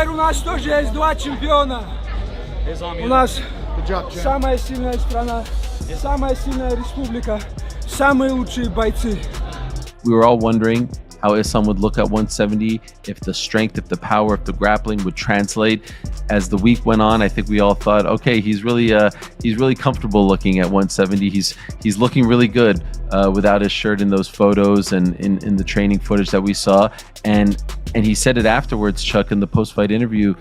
Теперь у нас тоже есть два чемпиона. У нас самая сильная страна, самая сильная республика, самые лучшие бойцы. We were all wondering how Islam would look at 170, if the strength, if the power, if the grappling would translate. As the week went on, I think we all thought, okay, he's really comfortable looking at 170. He's looking really good without his shirt in those photos and in the training footage that we saw. And he said it afterwards, Chuck, in the post-fight interview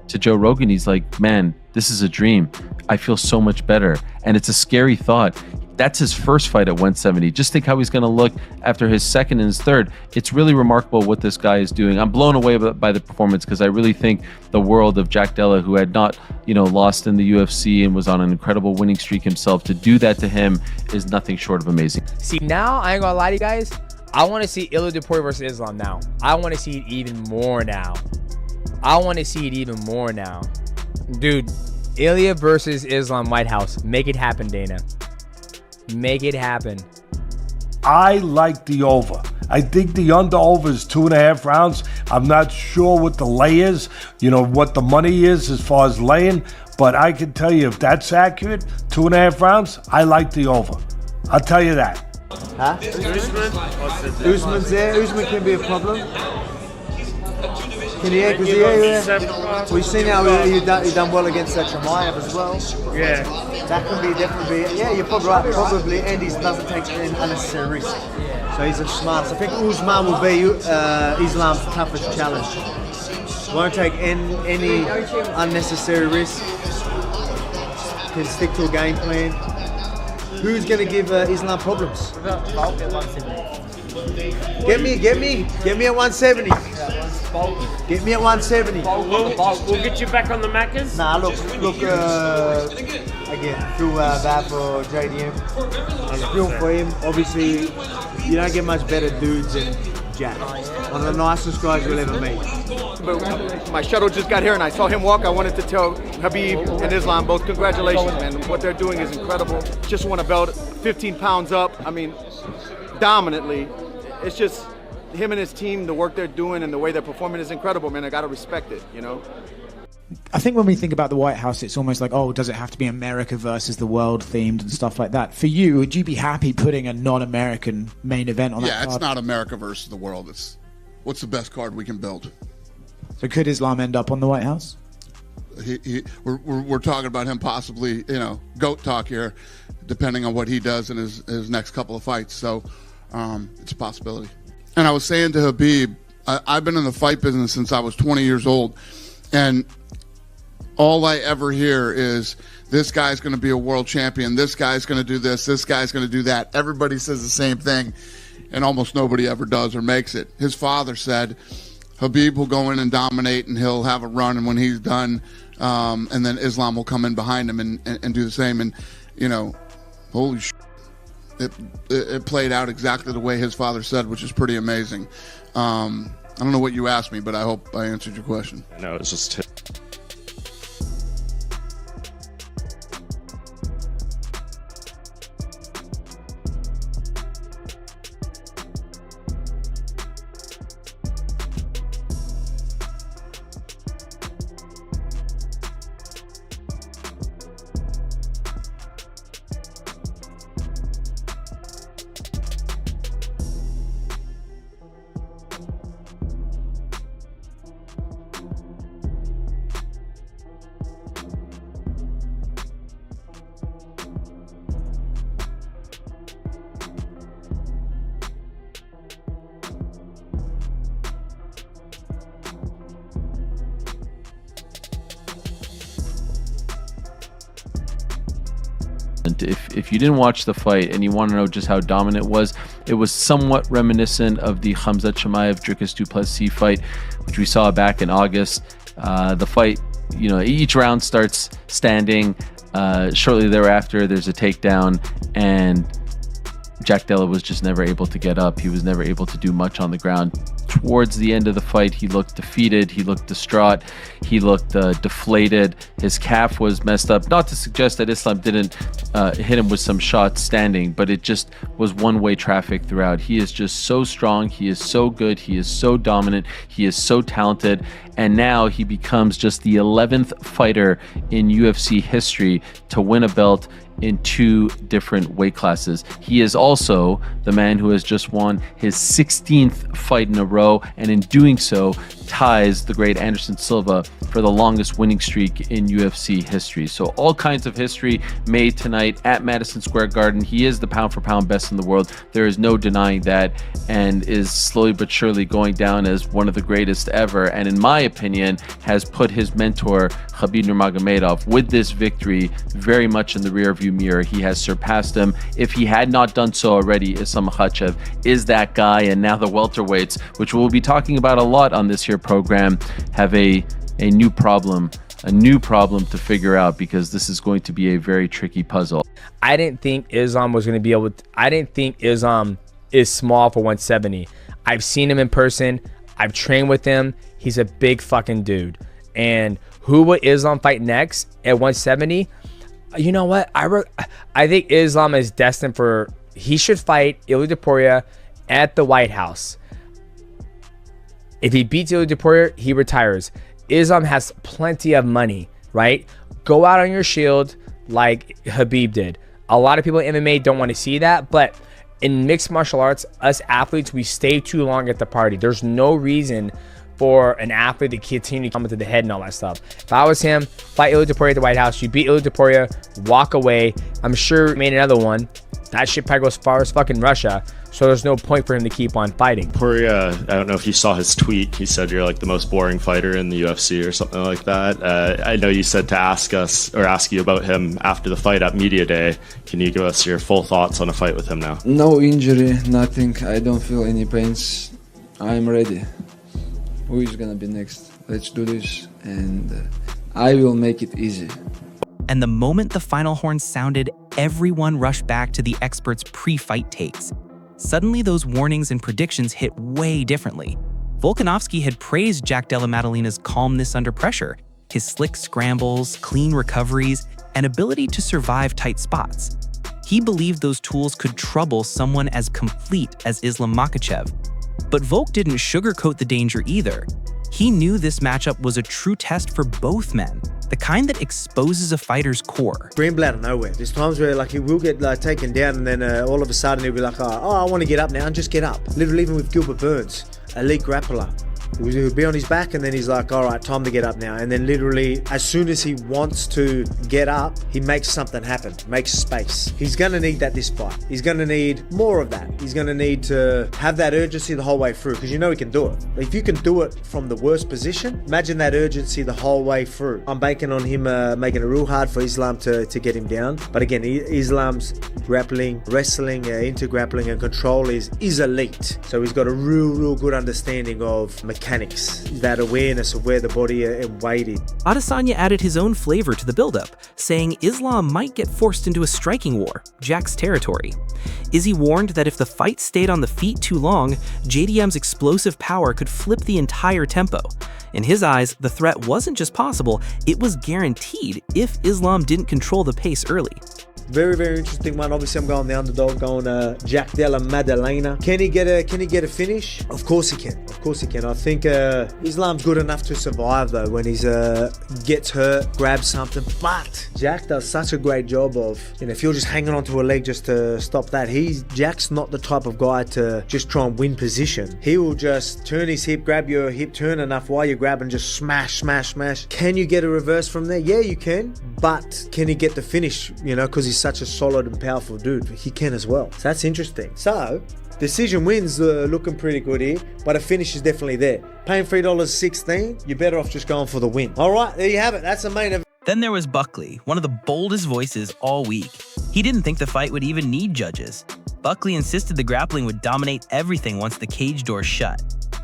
to Joe Rogan. He's like, man, this is a dream. I feel so much better. And it's a scary thought. That's his first fight at 170. Just think how he's going to look after his second and his third. It's really remarkable what this guy is doing. I'm blown away by the performance because I really think the world of Jack Della, who had not, lost in the UFC and was on an incredible winning streak himself, to do that to him is nothing short of amazing. See, now, I ain't gonna lie to you guys, I want to see Ilia Topuria versus Islam now. I want to see it even more now. Dude, Ilia versus Islam White House. Make it happen, Dana. Make it happen. I like the over. I think the under-over is 2.5 rounds. I'm not sure what the lay is, what the money is as far as laying, but I can tell you if that's accurate, 2.5 rounds, I like the over. I'll tell you that. Huh? Usman's there. Usman can be a problem. Can he? Yeah. We've seen how he done well against Chimaev as well. Yeah. That can be definitely. Yeah, you're probably right. Probably, and he doesn't take an unnecessary risk. So he's a smart. I think Usman will be Islam's toughest challenge. Won't take any unnecessary risk. Can stick to a game plan. Who's going to give Islam problems? Get me at 170. Get me at 170. We'll get you back on the Maccas. Nah, look. Again, feel bad for JDM. I feel for him. Obviously, you don't get much better dudes than Jack. One of the nicest guys you'll ever meet. But my shuttle just got here and I saw him walk. I wanted to tell Habib and Islam both congratulations, man. What they're doing is incredible. Just won a belt, 15 pounds up. I mean, dominantly. It's just him and his team, the work they're doing and the way they're performing is incredible, man. I got to respect it, I think when we think about the White House, it's almost like, oh, does it have to be America versus the world themed and stuff like that? For you, would you be happy putting a non-American main event on that card? Yeah, it's not America versus the world. It's what's the best card we can build. So could Islam end up on the White House? We're talking about him possibly, GOAT talk here, depending on what he does in his next couple of fights. So it's a possibility. And I was saying to Habib, I've been in the fight business since I was 20 years old, and all I ever hear is this guy's going to be a world champion, this guy's going to do this guy's going to do that. Everybody says the same thing, and almost nobody ever does or makes it. His father said Habib will go in and dominate, and he'll have a run, and when he's done, and then Islam will come in behind him and do the same. And, holy shit. It played out exactly the way his father said, which is pretty amazing. I don't know what you asked me, but I hope I answered your question. No, it's just... If you didn't watch the fight and you want to know just how dominant it was somewhat reminiscent of the Khamzat Chimaev Dricus du Plessis fight, which we saw back in August. The fight, each round starts standing. Shortly thereafter, there's a takedown, and Jack Della was just never able to get up. He was never able to do much on the ground. Towards the end of the fight, he looked defeated. He looked distraught. He looked deflated. His calf was messed up. Not to suggest that Islam didn't hit him with some shots standing, but it just was one-way traffic throughout. He is just so strong. He is so good. He is so dominant. He is so talented. And now he becomes just the 11th fighter in UFC history to win a belt in 2 different weight classes. He is also the man who has just won his 16th fight in a row, and in doing so ties the great Anderson Silva for the longest winning streak in UFC history. So all kinds of history made tonight at Madison Square Garden. He is the pound for pound best in the world. There is no denying that, and is slowly but surely going down as one of the greatest ever, and in my opinion has put his mentor Khabib Nurmagomedov with this victory very much in the rearview mirror. He has surpassed him. If he had not done so already, Islam Makhachev is that guy. And now the welterweights, which we'll be talking about a lot on this here program, have a new problem to figure out, because this is going to be a very tricky puzzle. I didn't think Islam was going to be able to, I didn't think Islam is small for 170. I've seen him in person. I've trained with him. He's a big fucking dude. And who would Islam fight next at 170? You know what? I think Islam is destined for, he should fight Ilia Topuria at the White House. If he beats Ilia Topuria, he retires. Islam has plenty of money, right? Go out on your shield like Khabib did. A lot of people in MMA don't want to see that, but in mixed martial arts, us athletes, we stay too long at the party. There's no reason for an athlete to continue to come to the head and all that stuff. If I was him, fight Ilia Topuria at the White House. You beat Ilia Topuria, walk away. I'm sure he made another one. That shit probably goes as far as fucking Russia. So there's no point for him to keep on fighting. Topuria, I don't know if you saw his tweet. He said you're like the most boring fighter in the UFC or something like that. I know you said to ask you about him after the fight at Media Day. Can you give us your full thoughts on a fight with him now? No injury, nothing. I don't feel any pains. I'm ready. Who is gonna be next? Let's do this, and I will make it easy. And the moment the final horn sounded, everyone rushed back to the experts' pre-fight takes. Suddenly, those warnings and predictions hit way differently. Volkanovski had praised Jack Della Madalena's calmness under pressure, his slick scrambles, clean recoveries, and ability to survive tight spots. He believed those tools could trouble someone as complete as Islam Makhachev. But Volk didn't sugarcoat the danger either. He knew this matchup was a true test for both men, the kind that exposes a fighter's core. Green out of nowhere. There's times where like he will get taken down, and then all of a sudden he'll be like, oh, I want to get up now, and just get up. Literally, even with Gilbert Burns, elite grappler. He'll be on his back, and then he's like, all right, time to get up now. And then literally, as soon as he wants to get up, he makes something happen, makes space. He's going to need that this fight. He's going to need more of that. He's going to need to have that urgency the whole way through, because you know he can do it. If you can do it from the worst position, imagine that urgency the whole way through. I'm banking on him making it real hard for Islam to get him down. But again, Islam's grappling, wrestling, into grappling and control is elite. So he's got a real good understanding of mechanics, that awareness of where the body and weight is. Adesanya added his own flavor to the buildup, saying Islam might get forced into a striking war, Jack's territory. Izzy warned that if the fight stayed on the feet too long, JDM's explosive power could flip the entire tempo. In his eyes, the threat wasn't just possible, it was guaranteed if Islam didn't control the pace early. Very interesting one. Obviously, I'm going the underdog, going Jack Della Madalena. Can he get a finish? Of course he can. Of course he can. I think Islam's good enough to survive though when he's gets hurt, grabs something. But Jack does such a great job of, if you're just hanging onto a leg just to stop that, Jack's not the type of guy to just try and win position. He will just turn his hip, grab your hip, turn enough while you're grabbing, just smash. Can you get a reverse from there? Yeah, you can. But can he get the finish? Because he's such a solid and powerful dude. He can as well. So that's interesting. So decision wins looking pretty good here, but a finish is definitely there. Paying $3.16, you're better off just going for the win. All right, there you have it. That's the main event. Then there was Buckley, one of the boldest voices all week. He didn't think the fight would even need judges. Buckley insisted the grappling would dominate everything once the cage doors shut.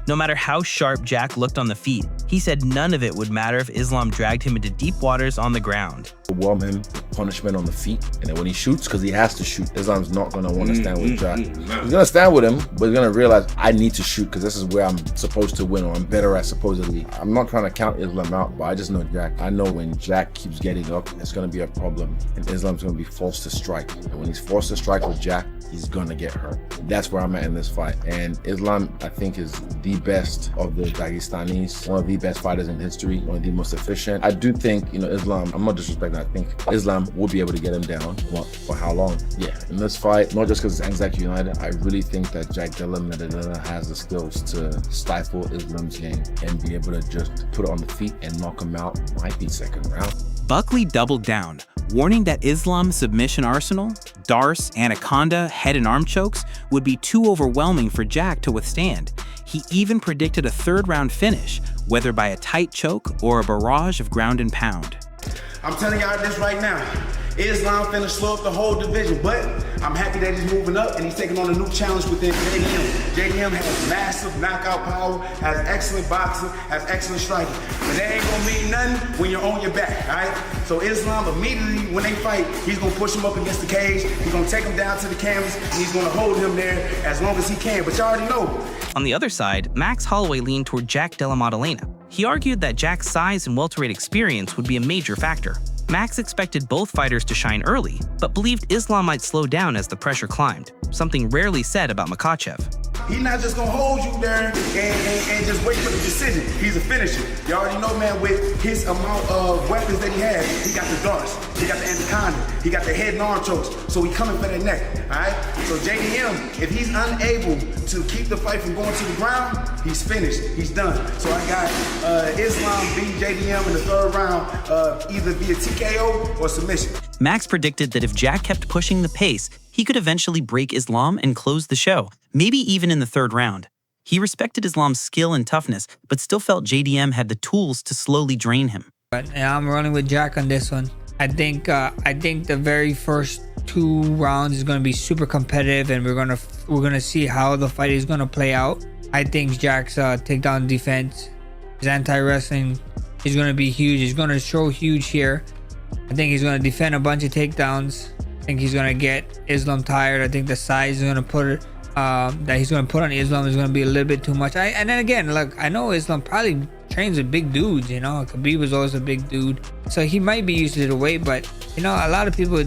No matter how sharp Jack looked on the feet, he said none of it would matter if Islam dragged him into deep waters on the ground. Warm him, punishment on the feet, and then when he shoots, because he has to shoot, Islam's not going to want to stand with Jack. He's going to stand with him, but he's going to realize, I need to shoot because this is where I'm supposed to win, or I'm better at supposedly. I'm not trying to count Islam out, but I just know Jack. I know when Jack keeps getting up, it's going to be a problem, and Islam's going to be forced to strike. And when he's forced to strike with Jack, he's going to get hurt. That's where I'm at in this fight. And Islam, I think, is the best of the Dagestanis, one of the best fighters in history, one of the most efficient. I do think, Islam, I'm not disrespecting, I think Islam will be able to get him down. For how long? Yeah, in this fight, not just because it's Anzac United, I really think that Jack Della Maddalena has the skills to stifle Islam's game and be able to just put it on the feet and knock him out. Might be second round. Buckley doubled down, warning that Islam's submission arsenal, Darce, Anaconda, head and arm chokes, would be too overwhelming for Jack to withstand. He even predicted a third-round finish, whether by a tight choke or a barrage of ground and pound. I'm telling y'all this right now. Islam finna slow up the whole division, but I'm happy that he's moving up and he's taking on a new challenge within JDM. JDM has massive knockout power, has excellent boxing, has excellent striking. But that ain't gonna mean nothing when you're on your back, all right? So Islam, immediately when they fight, he's gonna push him up against the cage, he's gonna take him down to the canvas, and he's gonna hold him there as long as he can, but you already know. On the other side, Max Holloway leaned toward Jack Della Maddalena. He argued that Jack's size and welterweight experience would be a major factor. Max expected both fighters to shine early, but believed Islam might slow down as the pressure climbed, something rarely said about Makhachev. He's not just gonna hold you there and just wait for the decision. He's a finisher. You already know, man, with his amount of weapons that he has, he got the darts, he got the anaconda, he got the head and arm chokes, so he coming for that neck, all right? So JDM, if he's unable to keep the fight from going to the ground, he's finished, he's done. So I got Islam beat JDM in the third round, either via TKO or submission. Max predicted that if Jack kept pushing the pace, he could eventually break Islam and close the show, maybe even in the third round. He respected Islam's skill and toughness, but still felt JDM had the tools to slowly drain him. But yeah, I'm running with Jack on this one. I think the very first 2 rounds is going to be super competitive, and we're gonna see how the fight is going to play out. I think Jack's takedown defense, his anti-wrestling is going to be huge. He's going to show huge here. I think he's going to defend a bunch of takedowns. I think he's going to get Islam tired. I think the size is going to put that he's going to put on Islam is going to be a little bit too much. And then again, look, I know Islam probably trains with big dudes, Khabib was always a big dude, so he might be used to the weight, but a lot of people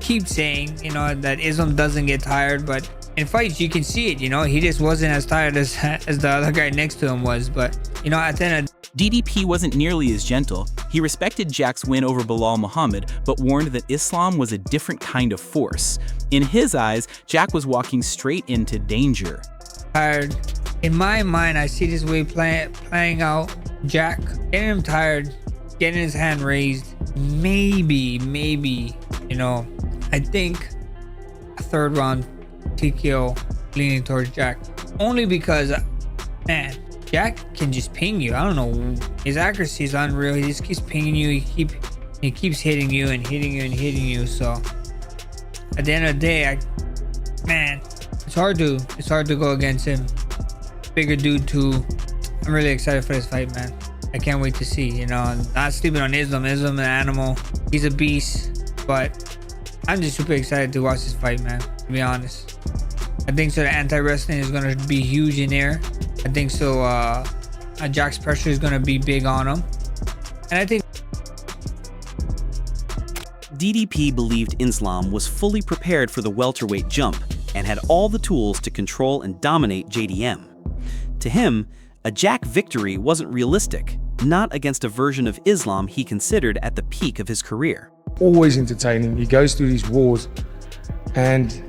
keep saying that Islam doesn't get tired, but in fights you can see it. He just wasn't as tired as the other guy next to him was. But at the end of DDP wasn't nearly as gentle. He respected Jack's win over Bilal Muhammad, but warned that Islam was a different kind of force. In his eyes, Jack was walking straight into danger. Tired. In my mind, I see this way playing out. Jack getting him tired, getting his hand raised. Maybe, I think a third round TKO leaning towards Jack. Only because, man, Jack can just ping you. I don't know. His accuracy is unreal. He just keeps pinging you. He keeps hitting you and hitting you and hitting you. So at the end of the day, it's hard to go against him. Bigger dude too. I'm really excited for this fight, man. I can't wait to see. Not sleeping on Islam. Islam an animal. He's a beast. But I'm just super excited to watch this fight, man. To be honest, I think so. The anti-wrestling is gonna be huge in there. I think so. Jack's pressure is gonna be big on him, and I think DDP believed Islam was fully prepared for the welterweight jump and had all the tools to control and dominate JDM. To him, a Jack victory wasn't realistic, not against a version of Islam he considered at the peak of his career. Always entertaining. He goes through these wars, and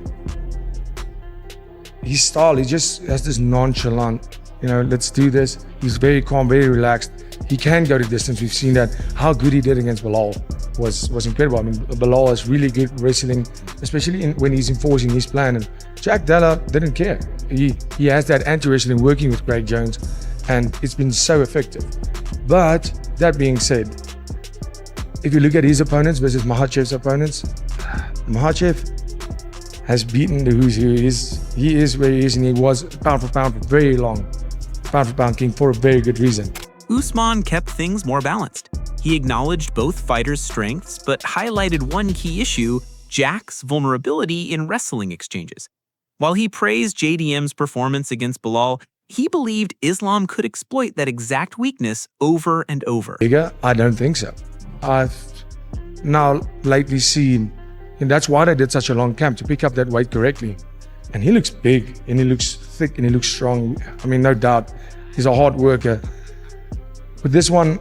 his style, he just has this nonchalant, let's do this. He's very calm, very relaxed. He can go the distance. We've seen that. How good he did against Bilal was incredible. I mean, Bilal is really good wrestling, especially when he's enforcing his plan. And Jack Della didn't care. He has that anti-wrestling working with Craig Jones, and it's been so effective. But that being said, if you look at his opponents versus Makhachev's opponents, Makhachev has beaten the who's who. He is where he is, and he was pound for pound for very long. pound-for-pound king for a very good reason. Usman kept things more balanced. He acknowledged both fighters' strengths, but highlighted one key issue, Jack's vulnerability in wrestling exchanges. While he praised JDM's performance against Bilal, he believed Islam could exploit that exact weakness over and over. Bigger? I don't think so. I've now lately seen, and that's why they did such a long camp, to pick up that weight correctly. And he looks big, and he looks thick, and he looks strong. I mean, no doubt, he's a hard worker. But this one,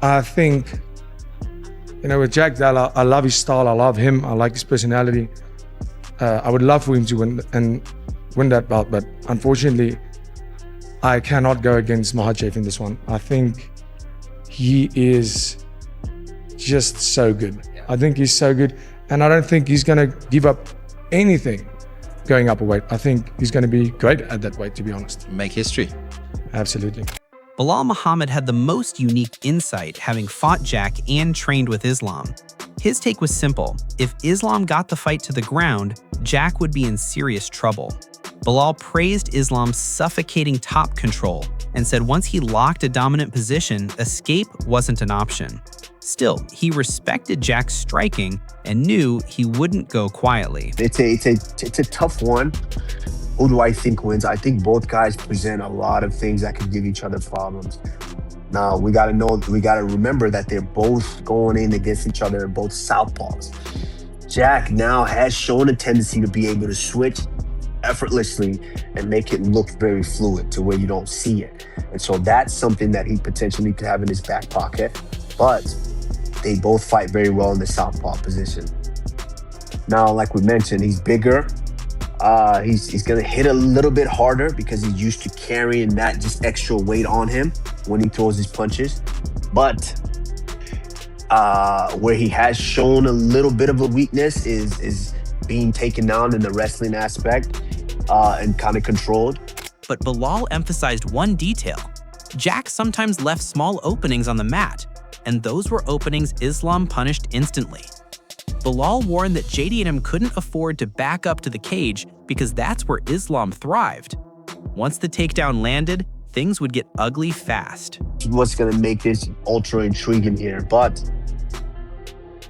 I think, you know, with Jack Dalla, I love his style, I love him, I like his personality. I would love for him to win that bout, but unfortunately, I cannot go against Makhachev in this one. I think he is just so good. I think he's so good, and I don't think he's going to give up anything going up a weight. I think he's going to be great at that weight, to be honest. Make history. Absolutely. Bilal Muhammad had the most unique insight, having fought Jack and trained with Islam. His take was simple. If Islam got the fight to the ground, Jack would be in serious trouble. Bilal praised Islam's suffocating top control and said once he locked a dominant position, escape wasn't an option. Still, he respected Jack's striking and knew he wouldn't go quietly. It's a tough one. Who do I think wins? I think both guys present a lot of things that could give each other problems. Now, we got to remember that they're both going in against each other, both southpaws. Jack now has shown a tendency to be able to switch effortlessly and make it look very fluid to where you don't see it. And so that's something that he potentially could have in his back pocket. But they both fight very well in the southpaw position. Now, like we mentioned, he's bigger. He's going to hit a little bit harder because he's used to carrying that just extra weight on him when he throws his punches. But where he has shown a little bit of a weakness is being taken down in the wrestling aspect and kind of controlled. But Bilal emphasized one detail. Jack sometimes left small openings on the mat, and those were openings Islam punished instantly. Bilal warned that JDM couldn't afford to back up to the cage because that's where Islam thrived. Once the takedown landed, things would get ugly fast. What's going to make this ultra intriguing here, but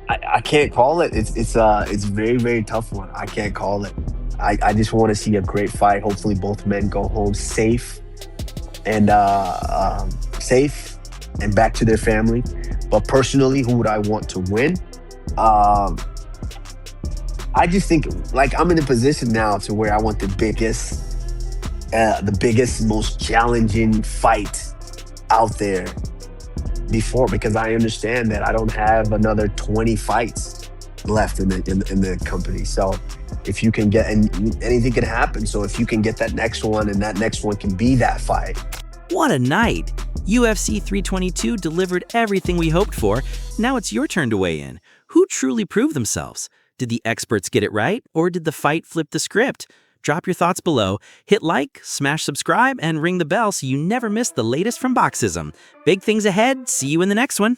I can't call it. It's a very, very tough one. I can't call it. I just want to see a great fight. Hopefully both men go home safe and back to their family. But personally, who would I want to win? I just think, like, I'm in a position now to where I want the biggest, most challenging fight out there before, because I understand that I don't have another 20 fights left in the company. So if you can get, and anything can happen. So if you can get that next one, and that next one can be that fight. What a night! UFC 322 delivered everything we hoped for. Now it's your turn to weigh in. Who truly proved themselves? Did the experts get it right, or did the fight flip the script? Drop your thoughts below, hit like, smash subscribe, and ring the bell so you never miss the latest from Boxism. Big things ahead. See you in the next one.